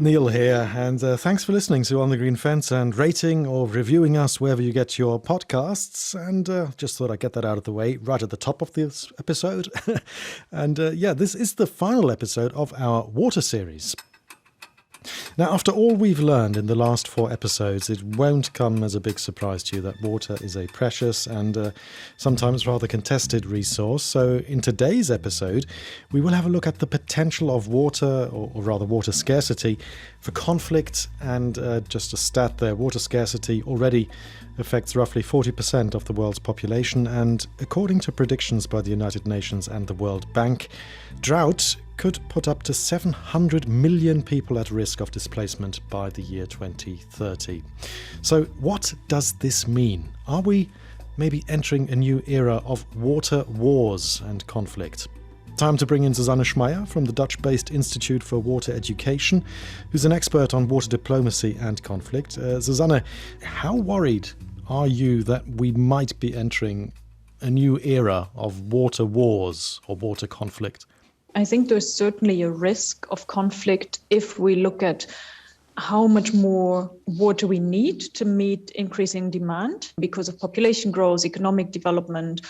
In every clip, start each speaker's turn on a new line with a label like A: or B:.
A: Neil here, and thanks for listening to On the Green Fence and rating or reviewing us wherever you get your podcasts. And just thought I'd get that out of the way right at the top of this episode. And this is the final episode of our water series. Now, after all we've learned in the last 4 episodes, it won't come as a big surprise to you that water is a precious and sometimes rather contested resource. So in today's episode, we will have a look at the potential of water, or rather water scarcity, for conflict. And just a stat there, water scarcity already affects roughly 40% of the world's population. And according to predictions by the United Nations and the World Bank, drought could put up to 700 million people at risk of displacement by the year 2030. So what does this mean? Are we maybe entering a new era of water wars and conflict? Time to bring in Susanne Schmeier from the Dutch-based Institute for Water Education, who's an expert on water diplomacy and conflict. Susanne, how worried are you that we might be entering a new era of water wars or water conflict?
B: I think there's certainly a risk of conflict if we look at how much more water we need to meet increasing demand because of population growth, economic development,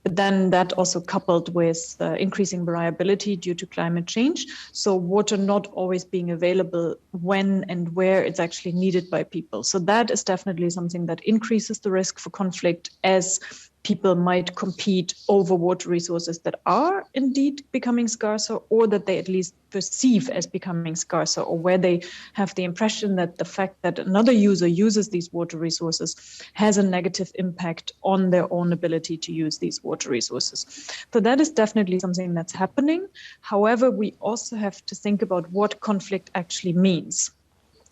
B: but then that also coupled with increasing variability due to climate change. So water not always being available when and where it's actually needed by people. So that is definitely something that increases the risk for conflict, as people might compete over water resources that are indeed becoming scarcer, or that they at least perceive as becoming scarcer, or where they have the impression that the fact that another user uses these water resources has a negative impact on their own ability to use these water resources. So that is definitely something that's happening. However, we also have to think about what conflict actually means.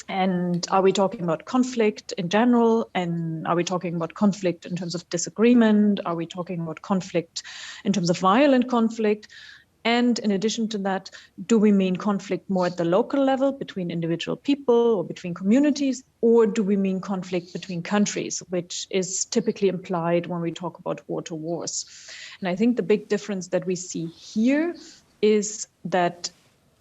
B: And are we talking about conflict in general? And are we talking about conflict in terms of disagreement? Are we talking about conflict in terms of violent conflict? And in addition to that, do we mean conflict more at the local level between individual people or between communities? Or do we mean conflict between countries, which is typically implied when we talk about water wars? And I think the big difference that we see here is that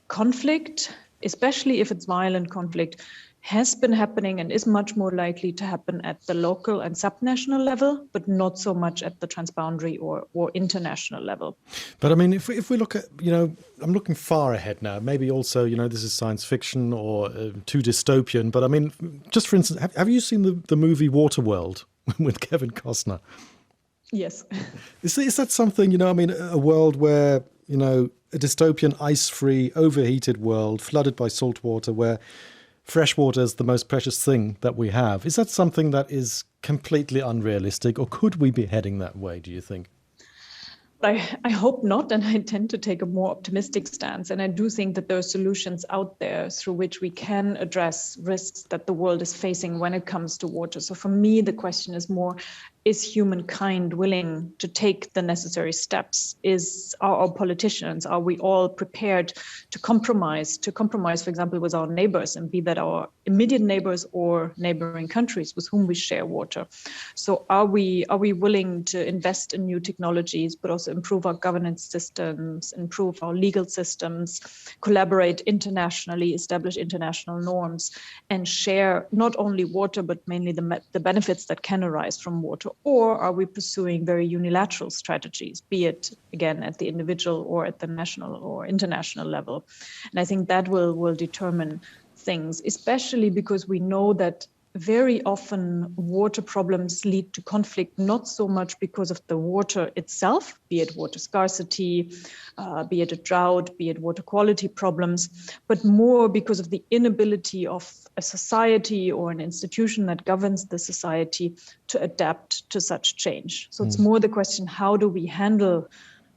B: conflict, especially if it's violent conflict, has been happening and is much more likely to happen at the local and subnational level, but not so much at the transboundary or international level.
A: But I mean, if we look at, I'm looking far ahead now, maybe also, this is science fiction or too dystopian, but I mean, just for instance, have you seen the movie Waterworld with Kevin Costner?
B: Yes.
A: Is that something, a world where, a dystopian, ice-free, overheated world flooded by salt water where fresh water is the most precious thing that we have. Is that something that is completely unrealistic, or could we be heading that way, do you think?
B: I hope not, and I tend to take a more optimistic stance. And I do think that there are solutions out there through which we can address risks that the world is facing when it comes to water. So for me, the question is more, is humankind willing to take the necessary steps? Are our politicians, are we all prepared to compromise, for example, with our neighbors, and be that our immediate neighbors or neighboring countries with whom we share water? So are we willing to invest in new technologies, but also improve our governance systems, improve our legal systems, collaborate internationally, establish international norms, and share not only water, but mainly the benefits that can arise from water? Or are we pursuing very unilateral strategies, be it, again, at the individual or at the national or international level? And I think that will determine things, especially because we know that very often water problems lead to conflict, not so much because of the water itself, be it water scarcity, be it a drought, be it water quality problems, but more because of the inability of a society or an institution that governs the society to adapt to such change. So it's more the question, how do we handle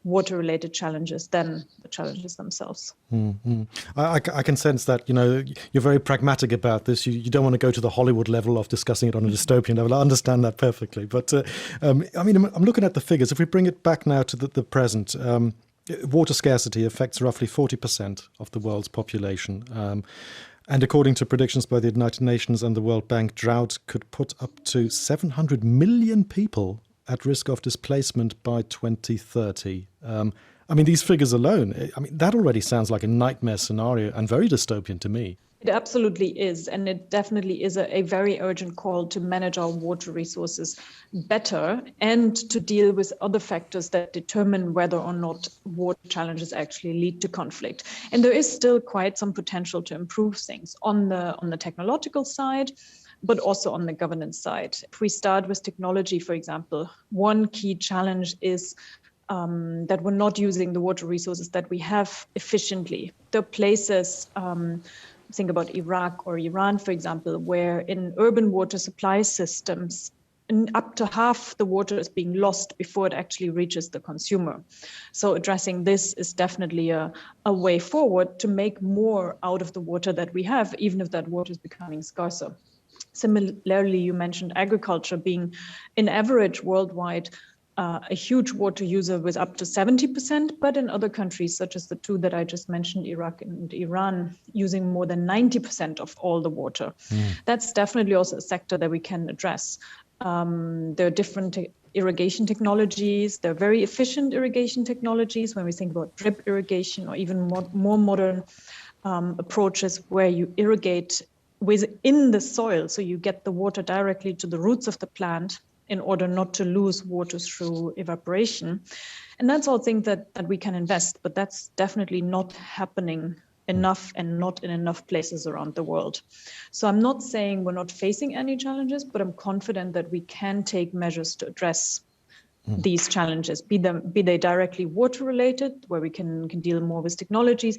B: water-related challenges than the challenges themselves.
A: Mm-hmm. I can sense that, you're very pragmatic about this. You don't want to go to the Hollywood level of discussing it on a dystopian level. I understand that perfectly. But, I'm looking at the figures. If we bring it back now to the present, water scarcity affects roughly 40% of the world's population. And according to predictions by the United Nations and the World Bank, drought could put up to 700 million people at risk of displacement by 2030. These figures alone, that already sounds like a nightmare scenario and very dystopian to me.
B: It absolutely is. And it definitely is a very urgent call to manage our water resources better and to deal with other factors that determine whether or not water challenges actually lead to conflict. And there is still quite some potential to improve things on the technological side, but also on the governance side. If we start with technology, for example, one key challenge is that we're not using the water resources that we have efficiently. There are places, think about Iraq or Iran, for example, where in urban water supply systems, up to half the water is being lost before it actually reaches the consumer. So addressing this is definitely a way forward to make more out of the water that we have, even if that water is becoming scarcer. Similarly, you mentioned agriculture being, in average worldwide, a huge water user with up to 70%, but in other countries, such as the two that I just mentioned, Iraq and Iran, using more than 90% of all the water. That's definitely also a sector that we can address. There are different irrigation technologies. There are very efficient irrigation technologies when we think about drip irrigation or even more modern approaches where you irrigate within the soil, so you get the water directly to the roots of the plant in order not to lose water through evaporation. And that's all things that we can invest, but that's definitely not happening enough and not in enough places around the world. So I'm not saying we're not facing any challenges, but I'm confident that we can take measures to address these challenges, be they directly water related, where we can deal more with technologies,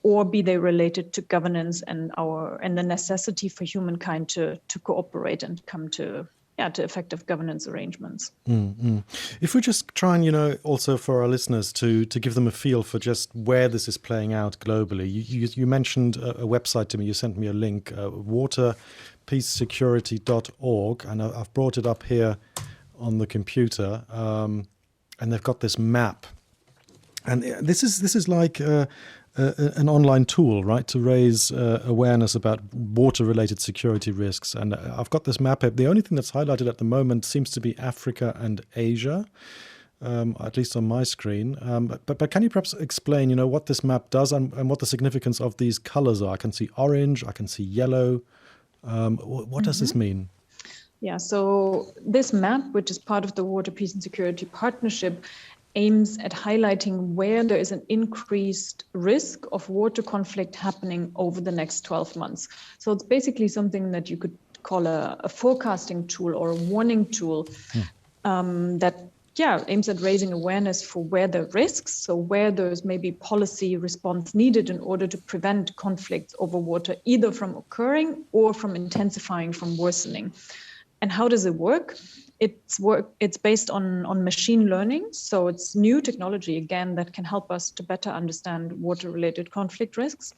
B: or be they related to governance and the necessity for humankind to cooperate and come to effective governance arrangements.
A: If we just try and, also for our listeners to give them a feel for just where this is playing out globally. You mentioned a website to me, you sent me a link, waterpeacesecurity.org, and I've brought it up here on the computer, and they've got this map. And this is like an online tool, right, to raise awareness about water-related security risks. And I've got this map. The only thing that's highlighted at the moment seems to be Africa and Asia, at least on my screen. But can you perhaps explain, what this map does and what the significance of these colors are? I can see orange, I can see yellow. What does this mean?
B: Yeah, so this map, which is part of the Water, Peace and Security Partnership, aims at highlighting where there is an increased risk of water conflict happening over the next 12 months. So it's basically something that you could call a forecasting tool or a warning tool that aims at raising awareness for where there are risks, so where there's maybe policy response needed in order to prevent conflicts over water, either from occurring or from intensifying, from worsening. And how does it work? It's based on machine learning. So it's new technology, again, that can help us to better understand water-related conflict risks.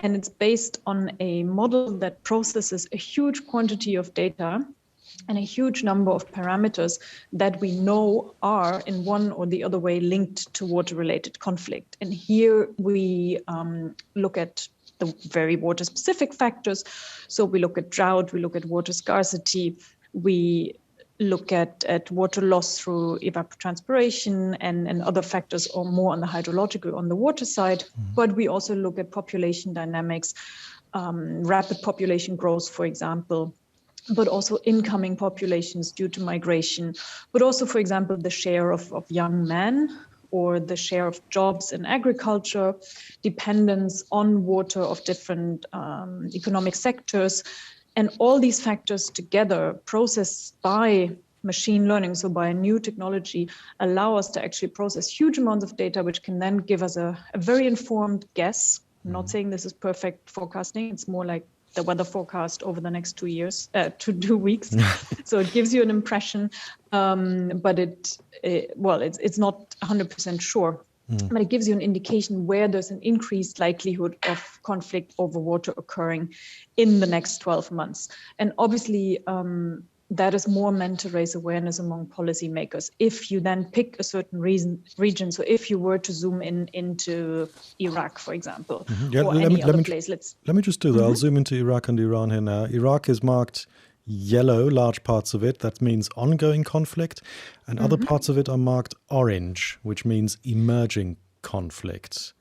B: And it's based on a model that processes a huge quantity of data and a huge number of parameters that we know are in one or the other way linked to water-related conflict. And here we look at the very water-specific factors. So we look at drought, we look at water scarcity, we look at water loss through evapotranspiration and other factors, or more on the hydrological, on the water side. But we also look at population dynamics, rapid population growth, for example, but also incoming populations due to migration, but also, for example, the share of young men or the share of jobs in agriculture, dependence on water of different economic sectors. And all these factors together, processed by machine learning, so by a new technology, allow us to actually process huge amounts of data, which can then give us a very informed guess. I'm not saying this is perfect forecasting. It's more like the weather forecast over the next 2 years, 2 weeks. So it gives you an impression, but it's not 100% sure. But it gives you an indication where there's an increased likelihood of conflict over water occurring in the next 12 months. And obviously, that is more meant to raise awareness among policymakers. If you then pick a certain region, so if you were to zoom into Iraq, for example, or any other place.
A: Let me just do that. I'll zoom into Iraq and Iran here now. Iraq is marked yellow, large parts of it. That means ongoing conflict. And other parts of it are marked orange, which means emerging conflict.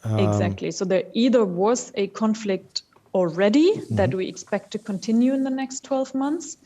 B: Exactly. So there either was a conflict already that we expect to continue in the next 12 months,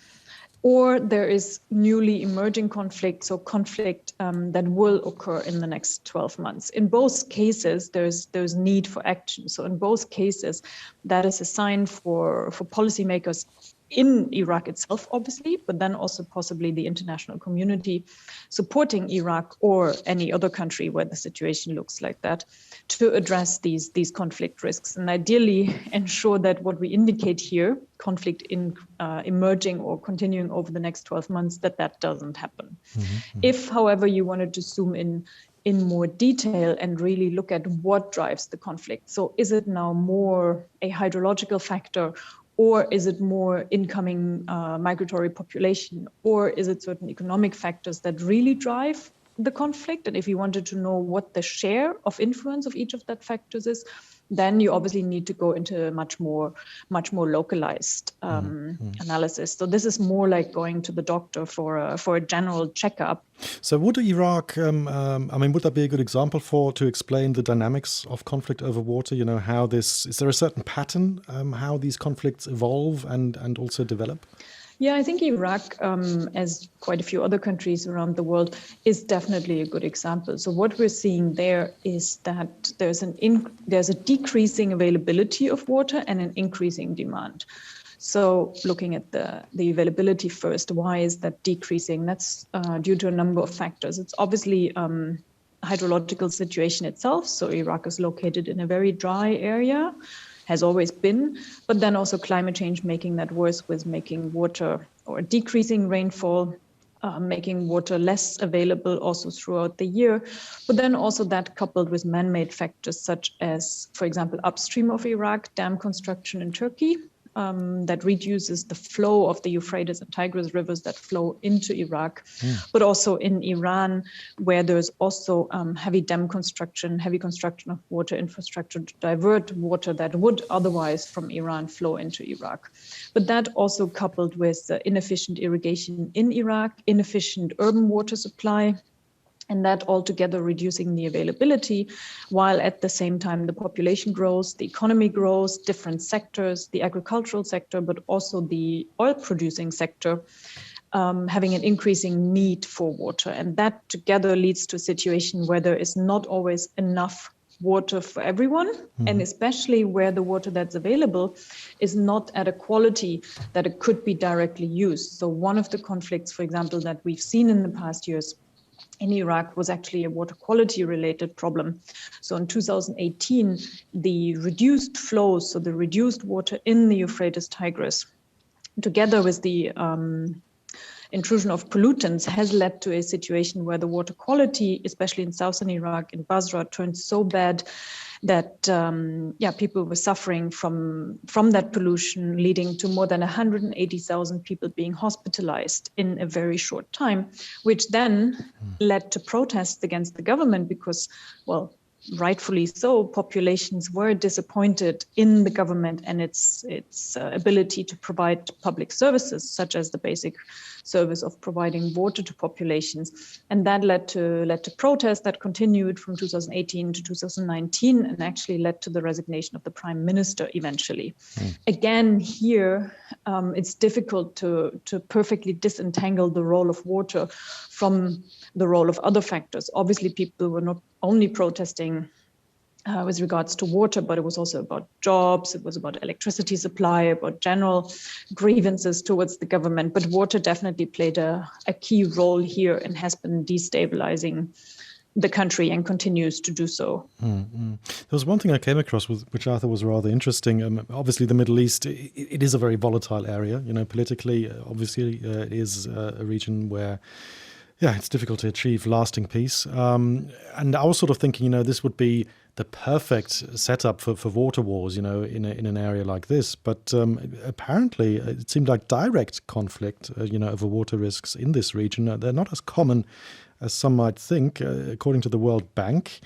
B: or there is newly emerging conflict, so conflict that will occur in the next 12 months. In both cases, there's need for action. So in both cases, that is a sign for policymakers in Iraq itself, obviously, but then also possibly the international community supporting Iraq or any other country where the situation looks like that, to address these conflict risks and ideally ensure that what we indicate here, conflict in emerging or continuing over the next 12 months, that doesn't happen. Mm-hmm. If, however, you wanted to zoom in more detail and really look at what drives the conflict. So is it now more a hydrological factor, or is it more incoming migratory population, or is it certain economic factors that really drive the conflict? And if you wanted to know what the share of influence of each of that factors is, then you obviously need to go into much more localized analysis. So this is more like going to the doctor for a general checkup.
A: So would Iraq, would that be a good example to explain the dynamics of conflict over water? You know, is there a certain pattern, how these conflicts evolve and also develop?
B: Yeah, I think Iraq, as quite a few other countries around the world, is definitely a good example. So what we're seeing there is that there's a decreasing availability of water and an increasing demand. So looking at the availability first, why is that decreasing? That's due to a number of factors. It's obviously hydrological situation itself. So Iraq is located in a very dry area, has always been, but then also climate change making that worse with making water or decreasing rainfall, making water less available also throughout the year. But then also that coupled with man-made factors such as, for example, upstream of Iraq, dam construction in Turkey, that reduces the flow of the Euphrates and Tigris rivers that flow into Iraq, but also in Iran, where there's also heavy construction of water infrastructure to divert water that would otherwise from Iran flow into Iraq. But that also coupled with inefficient irrigation in Iraq, inefficient urban water supply, and that altogether reducing the availability, while at the same time the population grows, the economy grows, different sectors, the agricultural sector, but also the oil-producing sector, having an increasing need for water. And that together leads to a situation where there is not always enough water for everyone, and especially where the water that's available is not at a quality that it could be directly used. So one of the conflicts, for example, that we've seen in the past years in Iraq was actually a water quality related problem. So in 2018, the reduced flows, so the reduced water in the Euphrates Tigris, together with the intrusion of pollutants, has led to a situation where the water quality, especially in southern Iraq, in Basra, turned so bad that people were suffering from that pollution, leading to more than 180,000 people being hospitalized in a very short time, which then led to protests against the government because, well, rightfully so, populations were disappointed in the government and its ability to provide public services, such as the basic service of providing water to populations. And that led to protests that continued from 2018 to 2019 and actually led to the resignation of the prime minister eventually. Again, here, it's difficult to perfectly disentangle the role of water from the role of other factors. Obviously, people were not only protesting with regards to water, but it was also about jobs, it was about electricity supply, about general grievances towards the government. But water definitely played a key role here and has been destabilizing the country and continues to do so. There
A: was one thing I came across which I thought was rather interesting. Obviously, the Middle East, it is a very volatile area. You know, politically, obviously, it is a region where it's difficult to achieve lasting peace. And I was sort of thinking, this would be the perfect setup for water wars, in an area like this. But apparently, it seemed like direct conflict, over water risks in this region. They're not as common as some might think. According to the World Bank,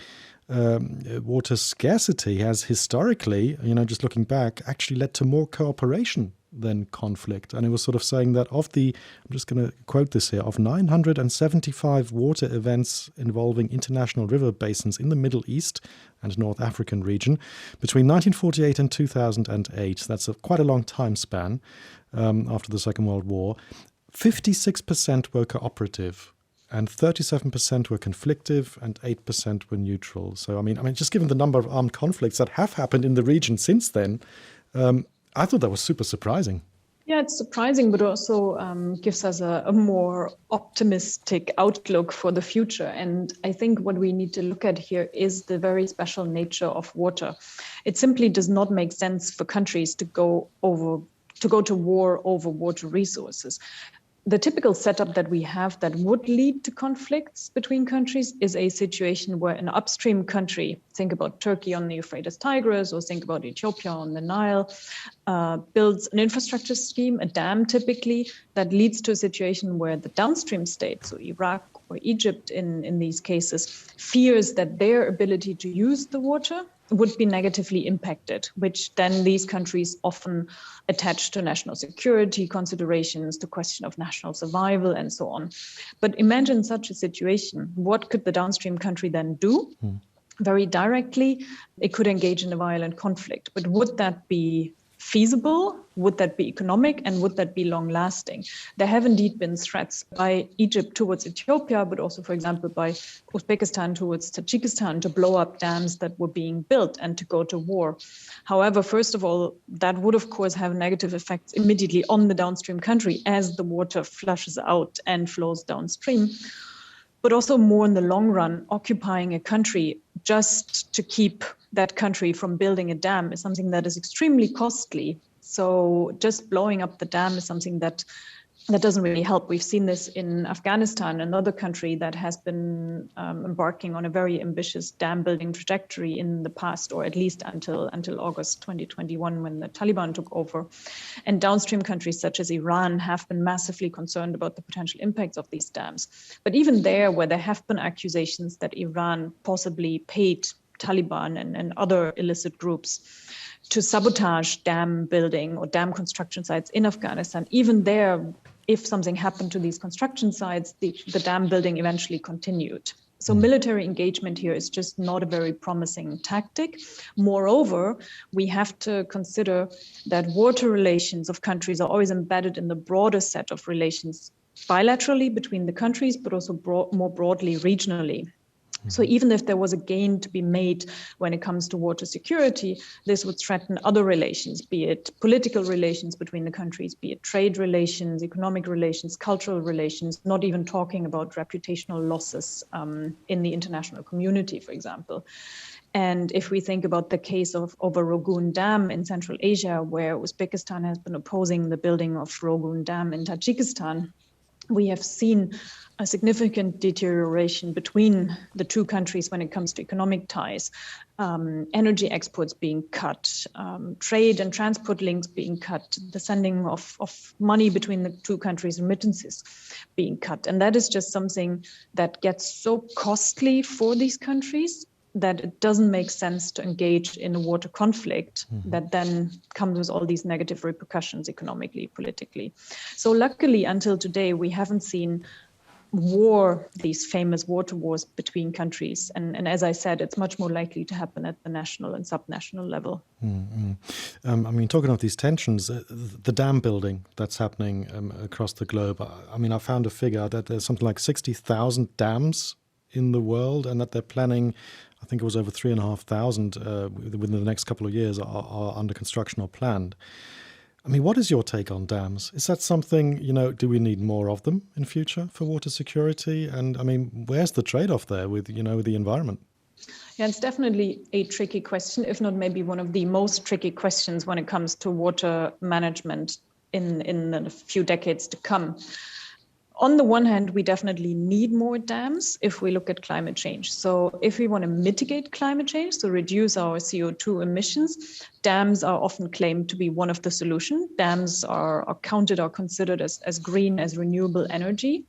A: water scarcity has historically, just looking back, actually led to more cooperation than conflict. And it was sort of saying that I'm just going to quote this here, of 975 water events involving international river basins in the Middle East and North African region between 1948 and 2008, that's quite a long time span after the Second World War, 56% were cooperative and 37% were conflictive and 8% were neutral. So, I mean, just given the number of armed conflicts that have happened in the region since then, I thought that was super surprising.
B: Yeah, it's surprising, but also gives us a more optimistic outlook for the future. And I think what we need to look at here is the very special nature of water. It simply does not make sense for countries to go to war over water resources. The typical setup that we have that would lead to conflicts between countries is a situation where an upstream country, think about Turkey on the Euphrates Tigris, or think about Ethiopia on the Nile, builds an infrastructure scheme, a dam typically, that leads to a situation where the downstream state, so Iraq or Egypt in these cases, fears that their ability to use the water would be negatively impacted, which then these countries often attach to national security considerations, the question of national survival, and so on. But imagine such a situation. What could the downstream country then do? Very directly, it could engage in a violent conflict. But would that be feasible? Would that be economic? And would that be long lasting? There have indeed been threats by Egypt towards Ethiopia, but also, for example, by Uzbekistan towards Tajikistan to blow up dams that were being built and to go to war. However, first of all, that would, of course, have negative effects immediately on the downstream country as the water flushes out and flows downstream. But also more in the long run, occupying a country just to keep that country from building a dam is something that is extremely costly. So just blowing up the dam is something that doesn't really help. We've seen this in Afghanistan, another country that has been embarking on a very ambitious dam building trajectory in the past, or at least until August 2021, when the Taliban took over. And downstream countries such as Iran have been massively concerned about the potential impacts of these dams. But even there, where there have been accusations that Iran possibly paid Taliban and other illicit groups to sabotage dam building or dam construction sites in Afghanistan, even there, if something happened to these construction sites, the dam building eventually continued. So military engagement here is just not a very promising tactic. Moreover, we have to consider that water relations of countries are always embedded in the broader set of relations bilaterally between the countries, but also more broadly regionally. So even if there was a gain to be made when it comes to water security, this would threaten other relations, be it political relations between the countries, be it trade relations, economic relations, cultural relations, not even talking about reputational losses in the international community, for example. And if we think about the case of Rogun Dam in Central Asia, where Uzbekistan has been opposing the building of Rogun Dam in Tajikistan, we have seen a significant deterioration between the two countries when it comes to economic ties, energy exports being cut, trade and transport links being cut, the sending of money between the two countries, remittances being cut. And that is just something that gets so costly for these countries that it doesn't make sense to engage in a water conflict that then comes with all these negative repercussions economically, politically. So luckily, until today, we haven't seen these famous water wars between countries. And as I said, it's much more likely to happen at the national and subnational level.
A: Talking of these tensions, the dam building that's happening across the globe, I found a figure that there's something like 60,000 dams in the world, and that they're planning, I think it was over 3,500 within the next couple of years are under construction or planned. What is your take on dams? Is that something, do we need more of them in future for water security? And where's the trade-off there with the environment?
B: Yeah, it's definitely a tricky question, if not maybe one of the most tricky questions when it comes to water management in a few decades to come. On the one hand, we definitely need more dams if we look at climate change. So if we want to mitigate climate change, so reduce our CO2 emissions, dams are often claimed to be one of the solutions. Dams are considered as green, as renewable energy.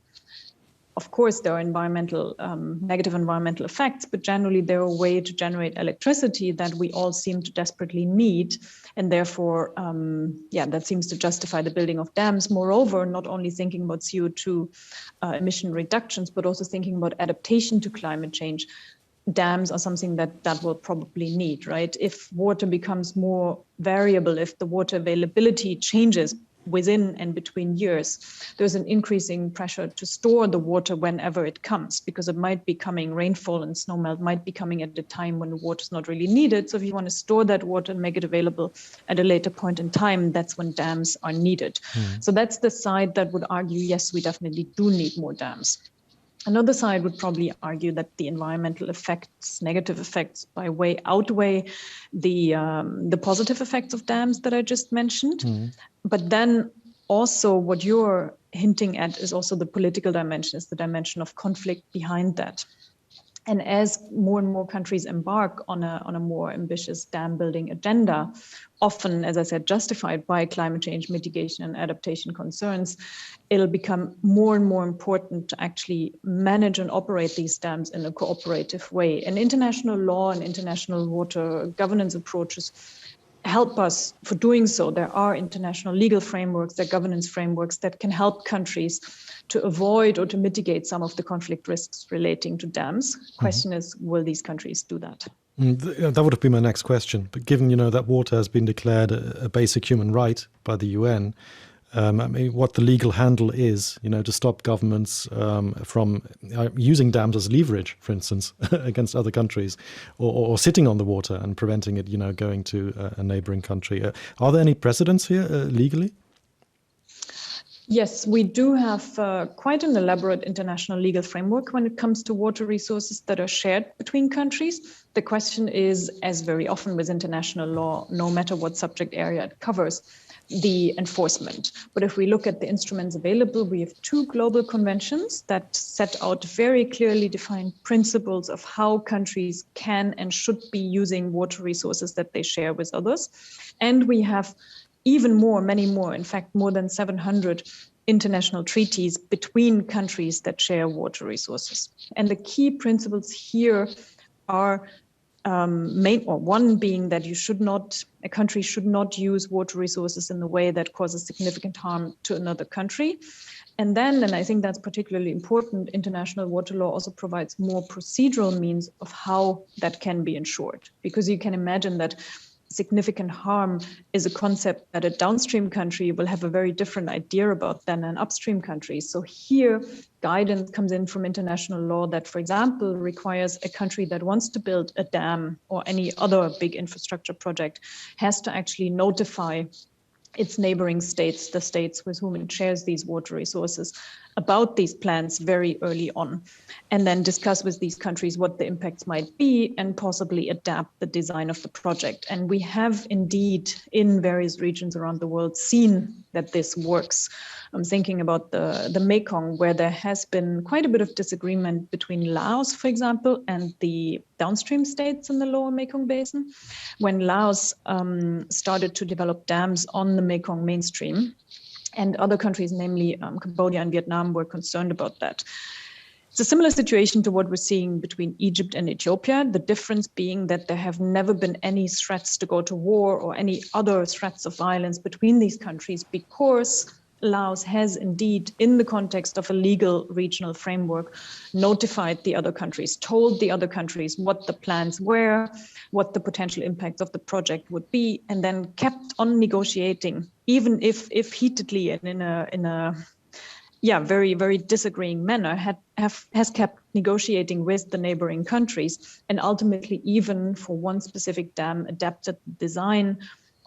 B: Of course, there are negative environmental effects, but generally they're a way to generate electricity that we all seem to desperately need. And therefore, that seems to justify the building of dams. Moreover, not only thinking about CO2 emission reductions, but also thinking about adaptation to climate change. Dams are something that we'll probably need, right? If water becomes more variable, if the water availability changes within and between years, there's an increasing pressure to store the water whenever it comes, because it might be coming, rainfall and snowmelt might be coming at a time when the water is not really needed. So if you want to store that water and make it available at a later point in time, that's when dams are needed. So that's the side that would argue, yes, we definitely do need more dams. Another side would probably argue that the environmental effects, negative effects, outweigh the positive effects of dams that I just mentioned. But then also what you're hinting at is also the political dimension, is the dimension of conflict behind that. And as more and more countries embark on a more ambitious dam building agenda, often, as I said, justified by climate change mitigation and adaptation concerns, it'll become more and more important to actually manage and operate these dams in a cooperative way. And international law and international water governance approaches help us for doing so. There are international legal frameworks, there are governance frameworks that can help countries to avoid or to mitigate some of the conflict risks relating to dams. Question is, will these countries do that?
A: That would have been my next question. But given, that water has been declared a basic human right by the UN, what the legal handle is, to stop governments from using dams as leverage, for instance, against other countries, or sitting on the water and preventing it, going to a neighboring country. Are there any precedents here legally?
B: Yes, we do have quite an elaborate international legal framework when it comes to water resources that are shared between countries. The question is, as very often with international law, no matter what subject area it covers, the enforcement. But if we look at the instruments available, we have 2 global conventions that set out very clearly defined principles of how countries can and should be using water resources that they share with others. And we have even more, many more, in fact, more than 700 international treaties between countries that share water resources. And the key principles here are one being that a country should not use water resources in a way that causes significant harm to another country. And then, and I think that's particularly important, international water law also provides more procedural means of how that can be ensured. Because you can imagine that significant harm is a concept that a downstream country will have a very different idea about than an upstream country. So here, guidance comes in from international law that, for example, requires a country that wants to build a dam or any other big infrastructure project has to actually notify its neighboring states, the states with whom it shares these water resources, about these plans very early on, and then discuss with these countries what the impacts might be and possibly adapt the design of the project. And we have indeed in various regions around the world seen that this works. I'm thinking about the Mekong, where there has been quite a bit of disagreement between Laos, for example, and the downstream states in the lower Mekong basin. When Laos started to develop dams on the Mekong mainstream, and other countries, namely Cambodia and Vietnam, were concerned about that. It's a similar situation to what we're seeing between Egypt and Ethiopia, the difference being that there have never been any threats to go to war or any other threats of violence between these countries, because Laos has indeed, in the context of a legal regional framework, notified the other countries, told the other countries what the plans were, what the potential impacts of the project would be, and then kept on negotiating, even if heatedly and in a very, very disagreeing manner, has kept negotiating with the neighboring countries, and ultimately even for one specific dam adapted the design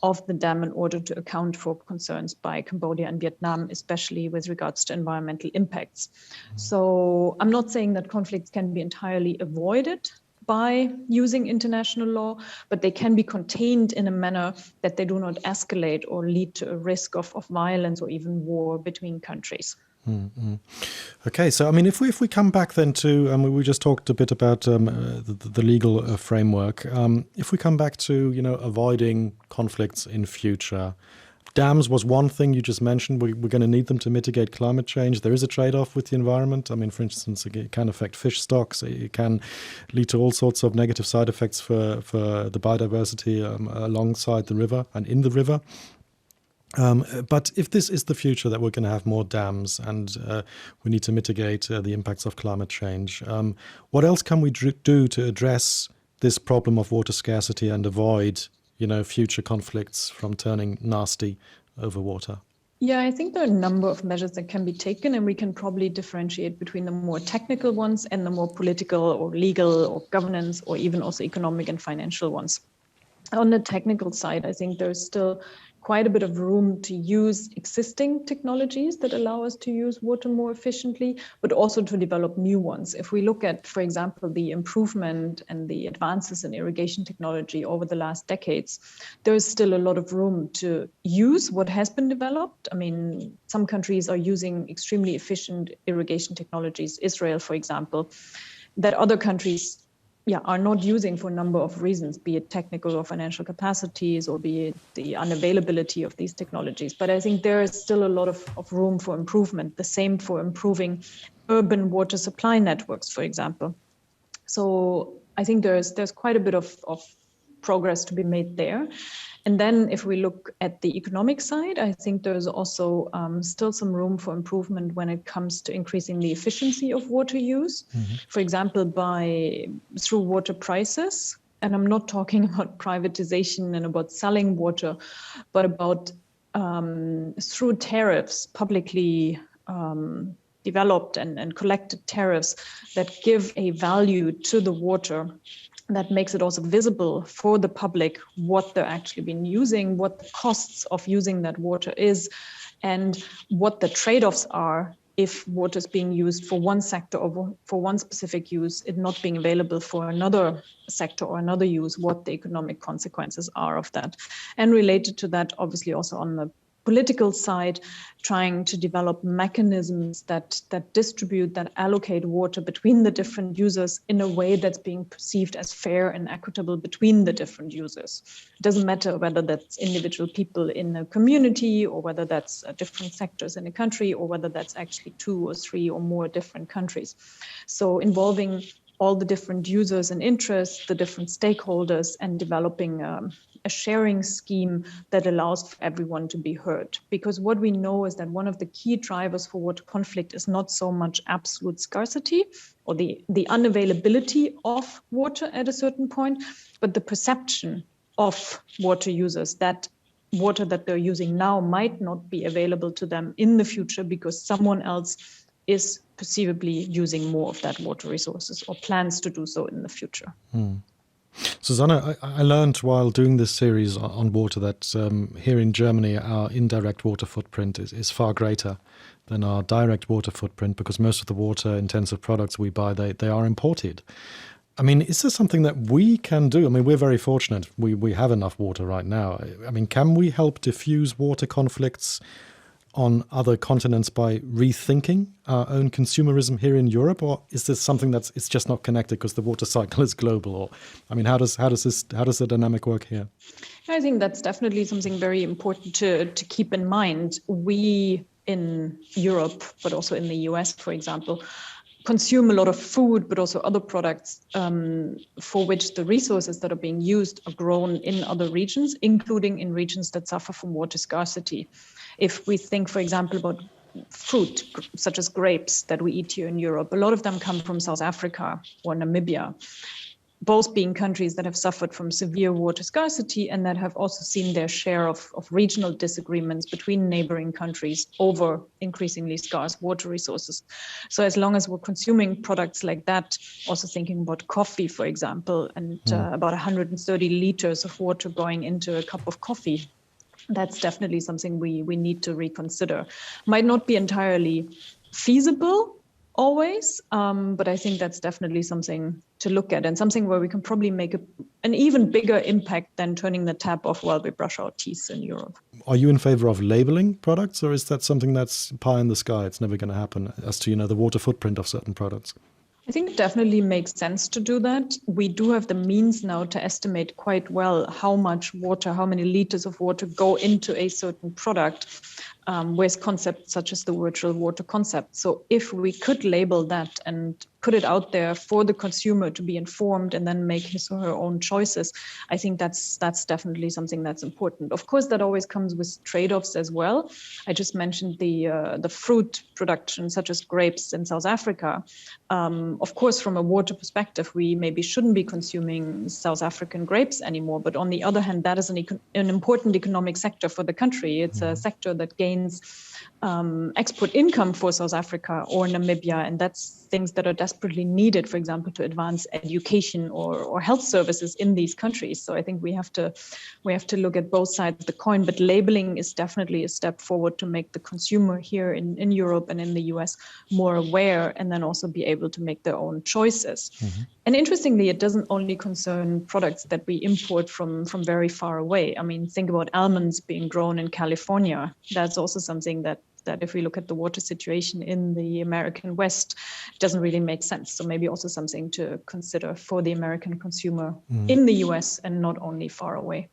B: of the dam in order to account for concerns by Cambodia and Vietnam, especially with regards to environmental impacts. So I'm not saying that conflicts can be entirely avoided by using international law, but they can be contained in a manner that they do not escalate or lead to a risk of violence or even war between countries.
A: Mm-hmm. Okay, so I mean, if we come back then to, we just talked a bit about the legal framework. If we come back to avoiding conflicts in future, Dams was one thing you just mentioned. We're going to need them to mitigate climate change. There is a trade-off with the environment. I mean, for instance, it can affect fish stocks. It can lead to all sorts of negative side effects for the biodiversity alongside the river and in the river. But if this is the future, that we're going to have more dams and we need to mitigate the impacts of climate change, what else can we do to address this problem of water scarcity and avoid, future conflicts from turning nasty over water?
B: Yeah, I think there are a number of measures that can be taken, and we can probably differentiate between the more technical ones and the more political or legal or governance or even also economic and financial ones. On the technical side, I think there's still quite a bit of room to use existing technologies that allow us to use water more efficiently, but also to develop new ones. If we look at, for example, the improvement and the advances in irrigation technology over the last decades, there is still a lot of room to use what has been developed. I mean, some countries are using extremely efficient irrigation technologies, Israel, for example, that other countries are not using for a number of reasons, be it technical or financial capacities, or be it the unavailability of these technologies. But I think there is still a lot of room for improvement. The same for improving urban water supply networks, for example. So I think there's quite a bit of progress to be made there. And then if we look at the economic side, I think there's also still some room for improvement when it comes to increasing the efficiency of water use. Mm-hmm. For example, through water prices. And I'm not talking about privatization and about selling water, but about through tariffs, publicly developed and collected tariffs that give a value to the water, that makes it also visible for the public what they're actually been using, what the costs of using that water is, and what the trade-offs are if water is being used for one sector or for one specific use, it not being available for another sector or another use, what the economic consequences are of that. And related to that, obviously also on the political side, trying to develop mechanisms that distribute, that allocate water between the different users in a way that's being perceived as fair and equitable between the different users. It doesn't matter whether that's individual people in a community or whether that's different sectors in a country or whether that's actually 2 or 3 or more different countries. So involving all the different users and interests, the different stakeholders, and developing a sharing scheme that allows for everyone to be heard. Because what we know is that one of the key drivers for water conflict is not so much absolute scarcity or the unavailability of water at a certain point, but the perception of water users that water that they're using now might not be available to them in the future because someone else is perceivably using more of that water resources or plans to do so in the future.
A: Susanne, I learned while doing this series on water that here in Germany, our indirect water footprint is far greater than our direct water footprint because most of the water-intensive products we buy, they are imported. I mean, is there something that we can do? I mean, we're very fortunate. We have enough water right now. I mean, can we help diffuse water conflicts on other continents by rethinking our own consumerism here in Europe, or is this something it's just not connected because the water cycle is global? Or, I mean, how does the dynamic work here?
B: I think that's definitely something very important to keep in mind. We in Europe, but also in the US, for example, consume a lot of food, but also other products for which the resources that are being used are grown in other regions, including in regions that suffer from water scarcity. If we think, for example, about fruit, such as grapes that we eat here in Europe, a lot of them come from South Africa or Namibia, both being countries that have suffered from severe water scarcity and that have also seen their share of regional disagreements between neighboring countries over increasingly scarce water resources. So as long as we're consuming products like that, also thinking about coffee, for example, and about 130 liters of water going into a cup of coffee, that's definitely something we need to reconsider. Might not be entirely feasible always, but I think that's definitely something to look at and something where we can probably make an even bigger impact than turning the tap off while we brush our teeth in Europe.
A: Are you in favor of labeling products, or is that something that's pie in the sky? It's never going to happen as to, the water footprint of certain products?
B: I think it definitely makes sense to do that. We do have the means now to estimate quite well how much water, how many liters of water go into a certain product, with concepts such as the virtual water concept. So if we could label that and put it out there for the consumer to be informed and then make his or her own choices, I think that's definitely something that's important. Of course, that always comes with trade-offs as well. I just mentioned the fruit production, such as grapes in South Africa. Of course, from a water perspective, we maybe shouldn't be consuming South African grapes anymore. But on the other hand, that is an important economic sector for the country. It's a sector that gains export income for South Africa or Namibia, and that's things that are desperately needed, for example, to advance education or health services in these countries. So I think we have to look at both sides of the coin, but labeling is definitely a step forward to make the consumer here in Europe and in the US more aware, and then also be able to make their own choices. And interestingly, it doesn't only concern products that we import from very far away. I mean, think about almonds being grown in California. That's also something that if we look at the water situation in the American West, it doesn't really make sense. So maybe also something to consider for the American consumer in the US and not only far away.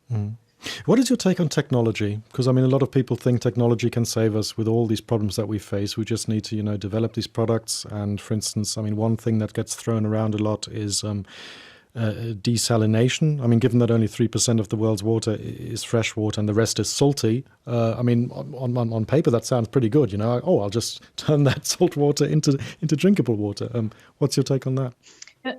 A: What is your take on technology? Because, I mean, a lot of people think technology can save us with all these problems that we face. We just need to, develop these products. And for instance, I mean, one thing that gets thrown around a lot is desalination. I mean, given that only 3% of the world's water is fresh water and the rest is salty, I mean, on paper, that sounds pretty good. I'll just turn that salt water into drinkable water. What's your take on that?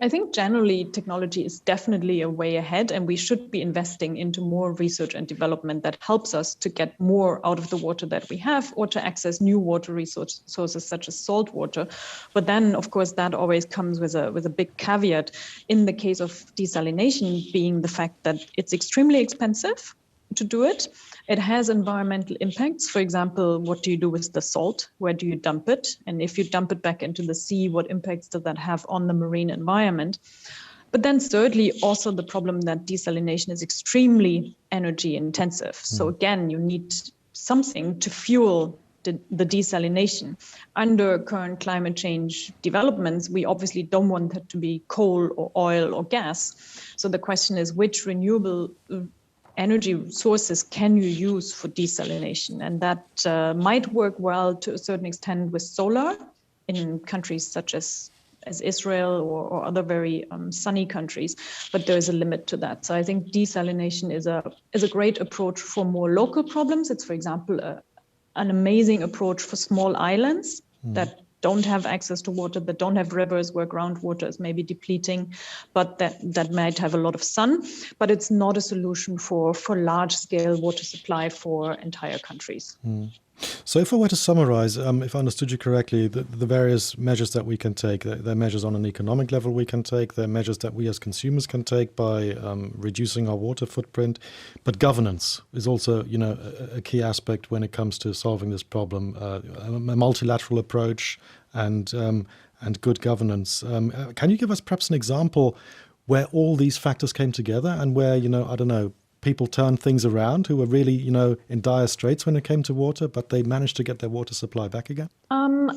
B: I think generally technology is definitely a way ahead, and we should be investing into more research and development that helps us to get more out of the water that we have, or to access new water sources such as salt water. But then, of course, that always comes with a big caveat in the case of desalination, being the fact that it's extremely expensive to do it. It has environmental impacts. For example, what do you do with the salt? Where do you dump it? And if you dump it back into the sea, what impacts does that have on the marine environment? But then thirdly, also the problem that desalination is extremely energy intensive. So again, you need something to fuel the desalination. Under current climate change developments, we obviously don't want that to be coal or oil or gas. So the question is, which renewable energy sources can you use for desalination? And that might work well to a certain extent with solar in countries such as Israel or other very sunny countries, but there is a limit to that. So I think desalination is a great approach for more local problems. It's, for example, an amazing approach for small islands that don't have access to water, that don't have rivers where groundwater is maybe depleting, but that might have a lot of sun. But it's not a solution for large-scale water supply for entire countries.
A: So if I were to summarize, if I understood you correctly, the various measures that we can take, they're measures on an economic level we can take, they're measures that we as consumers can take by reducing our water footprint, but governance is also, a key aspect when it comes to solving this problem, a multilateral approach and good governance. Can you give us perhaps an example where all these factors came together and where, I don't know, people turned things around who were really, in dire straits when it came to water, but they managed to get their water supply back again?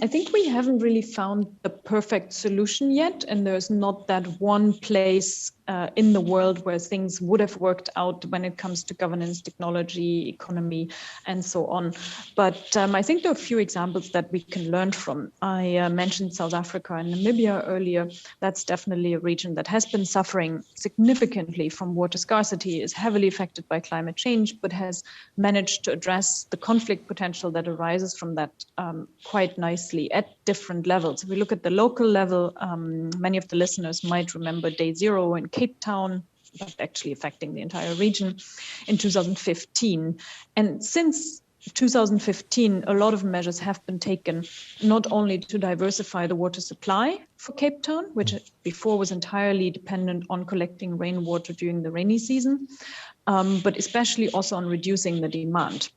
B: I think we haven't really found the perfect solution yet, and there's not that one place in the world where things would have worked out when it comes to governance, technology, economy, and so on. But I think there are a few examples that we can learn from. I mentioned South Africa and Namibia earlier. That's definitely a region that has been suffering significantly from water scarcity, is heavily affected by climate change, but has managed to address the conflict potential that arises from that quite nicely at different levels. If we look at the local level, many of the listeners might remember Day Zero in Cape Town, but actually affecting the entire region in 2015. And since 2015, a lot of measures have been taken, not only to diversify the water supply for Cape Town, which before was entirely dependent on collecting rainwater during the rainy season, but especially also on reducing the demand.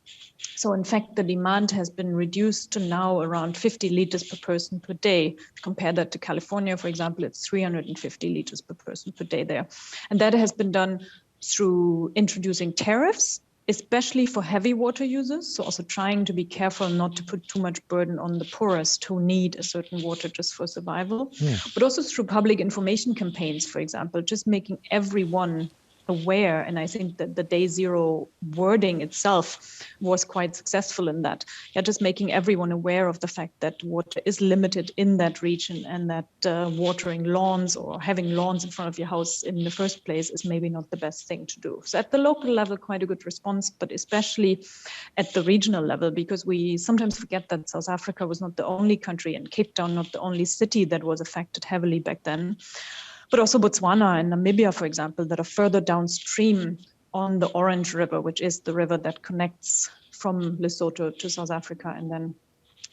B: So in fact, the demand has been reduced to now around 50 liters per person per day. Compare that to California, for example, it's 350 liters per person per day there. And that has been done through introducing tariffs especially for heavy water users. So also trying to be careful not to put too much burden on the poorest who need a certain water just for survival, but also through public information campaigns, for example, just making everyone aware. And I think that the day zero wording itself was quite successful in that. Yeah, just making everyone aware of the fact that water is limited in that region, and that watering lawns or having lawns in front of your house in the first place is maybe not the best thing to do. So at the local level, quite a good response, but especially at the regional level, because we sometimes forget that South Africa was not the only country, and Cape Town not the only city that was affected heavily back then, but also Botswana and Namibia, for example, that are further downstream on the Orange River, which is the river that connects from Lesotho to South Africa and then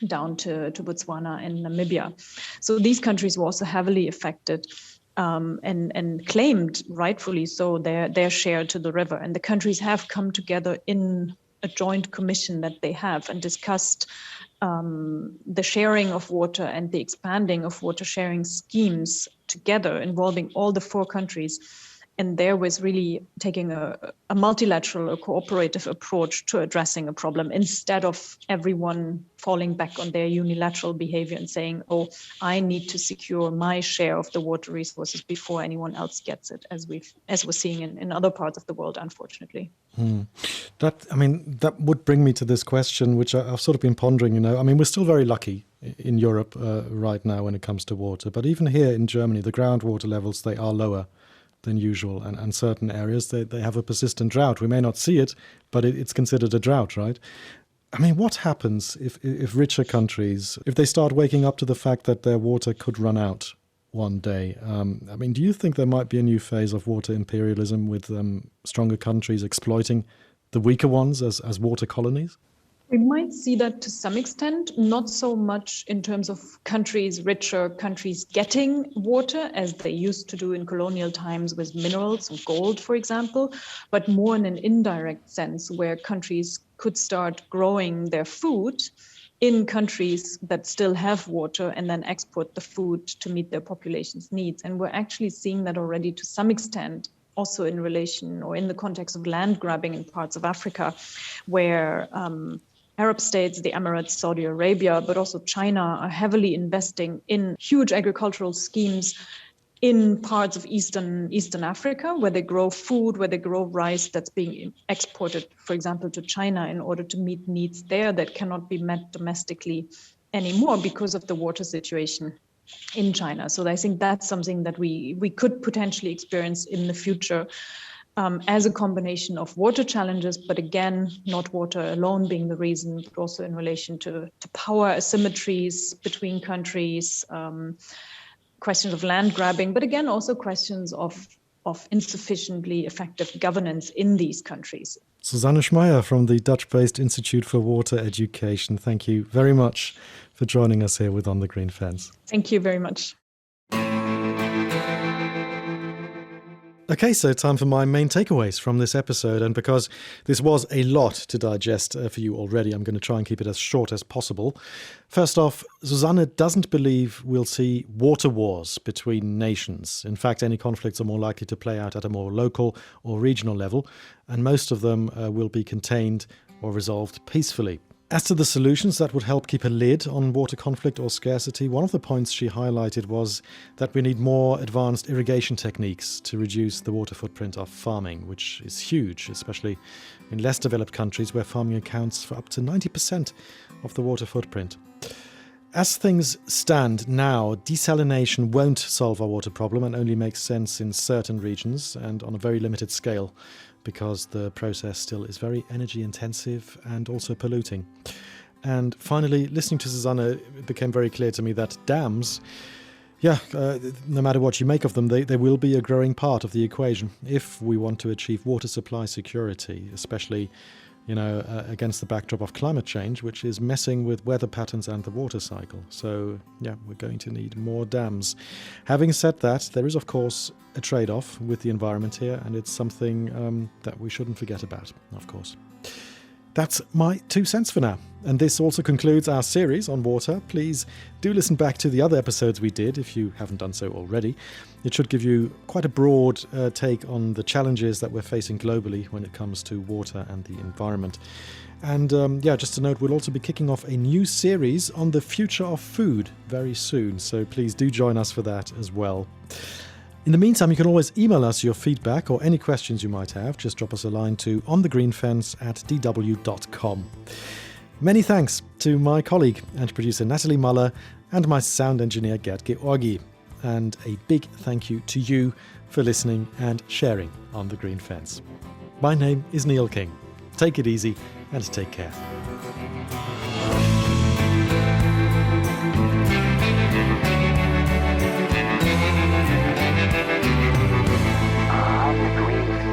B: down to Botswana and Namibia. So these countries were also heavily affected, and claimed, rightfully so, their share to the river. And the countries have come together in a joint commission that they have and discussed the sharing of water and the expanding of water sharing schemes together, involving all the 4 countries. And there was really taking a multilateral, a cooperative approach to addressing a problem, instead of everyone falling back on their unilateral behavior and saying, oh, I need to secure my share of the water resources before anyone else gets it, as we're seeing in other parts of the world, unfortunately.
A: That would bring me to this question, which I've sort of been pondering, we're still very lucky in Europe right now when it comes to water. But even here in Germany, the groundwater levels, they are lower than usual. And certain areas, they have a persistent drought. We may not see it, but it's considered a drought, right? What happens if richer countries, if they start waking up to the fact that their water could run out one day? Do you think there might be a new phase of water imperialism with stronger countries exploiting the weaker ones as water colonies?
B: We might see that to some extent, not so much in terms of richer countries getting water as they used to do in colonial times with minerals and gold, for example, but more in an indirect sense, where countries could start growing their food in countries that still have water and then export the food to meet their population's needs. And we're actually seeing that already to some extent, also in relation or in the context of land grabbing in parts of Africa, where Arab states, the Emirates, Saudi Arabia, but also China are heavily investing in huge agricultural schemes in parts of Eastern Africa, where they grow food, where they grow rice that's being exported, for example, to China in order to meet needs there that cannot be met domestically anymore because of the water situation in China. So I think that's something that we could potentially experience in the future, as a combination of water challenges, but again, not water alone being the reason, but also in relation to power asymmetries between countries, questions of land grabbing, but again, also questions of insufficiently effective governance in these countries.
A: Susanne Schmeier from the Dutch-based Institute for Water Education. Thank you very much for joining us here with On the Green Fence.
B: Thank you very much.
A: Okay, so time for my main takeaways from this episode. And because this was a lot to digest for you already, I'm going to try and keep it as short as possible. First off, Susanne doesn't believe we'll see water wars between nations. In fact, any conflicts are more likely to play out at a more local or regional level, and most of them will be contained or resolved peacefully. As to the solutions that would help keep a lid on water conflict or scarcity, one of the points she highlighted was that we need more advanced irrigation techniques to reduce the water footprint of farming, which is huge, especially in less developed countries where farming accounts for up to 90% of the water footprint. As things stand now, desalination won't solve our water problem and only makes sense in certain regions and on a very limited scale, because the process still is very energy intensive and also polluting. And finally, listening to Susanne, it became very clear to me that dams, no matter what you make of them, they will be a growing part of the equation if we want to achieve water supply security, especially against the backdrop of climate change, which is messing with weather patterns and the water cycle. So, we're going to need more dams. Having said that, there is, of course, a trade-off with the environment here, and it's something that we shouldn't forget about, of course. That's my 2 cents for now. And this also concludes our series on water. Please do listen back to the other episodes we did if you haven't done so already. It should give you quite a broad take on the challenges that we're facing globally when it comes to water and the environment. And just to note, we'll also be kicking off a new series on the future of food very soon. So please do join us for that as well. In the meantime, you can always email us your feedback or any questions you might have. Just drop us a line to onthegreenfence@dw.com. Many thanks to my colleague and producer Natalie Muller and my sound engineer Gerd Georgi. And a big thank you to you for listening and sharing On the Green Fence. My name is Neil King. Take it easy and take care.
C: On the Green Fence.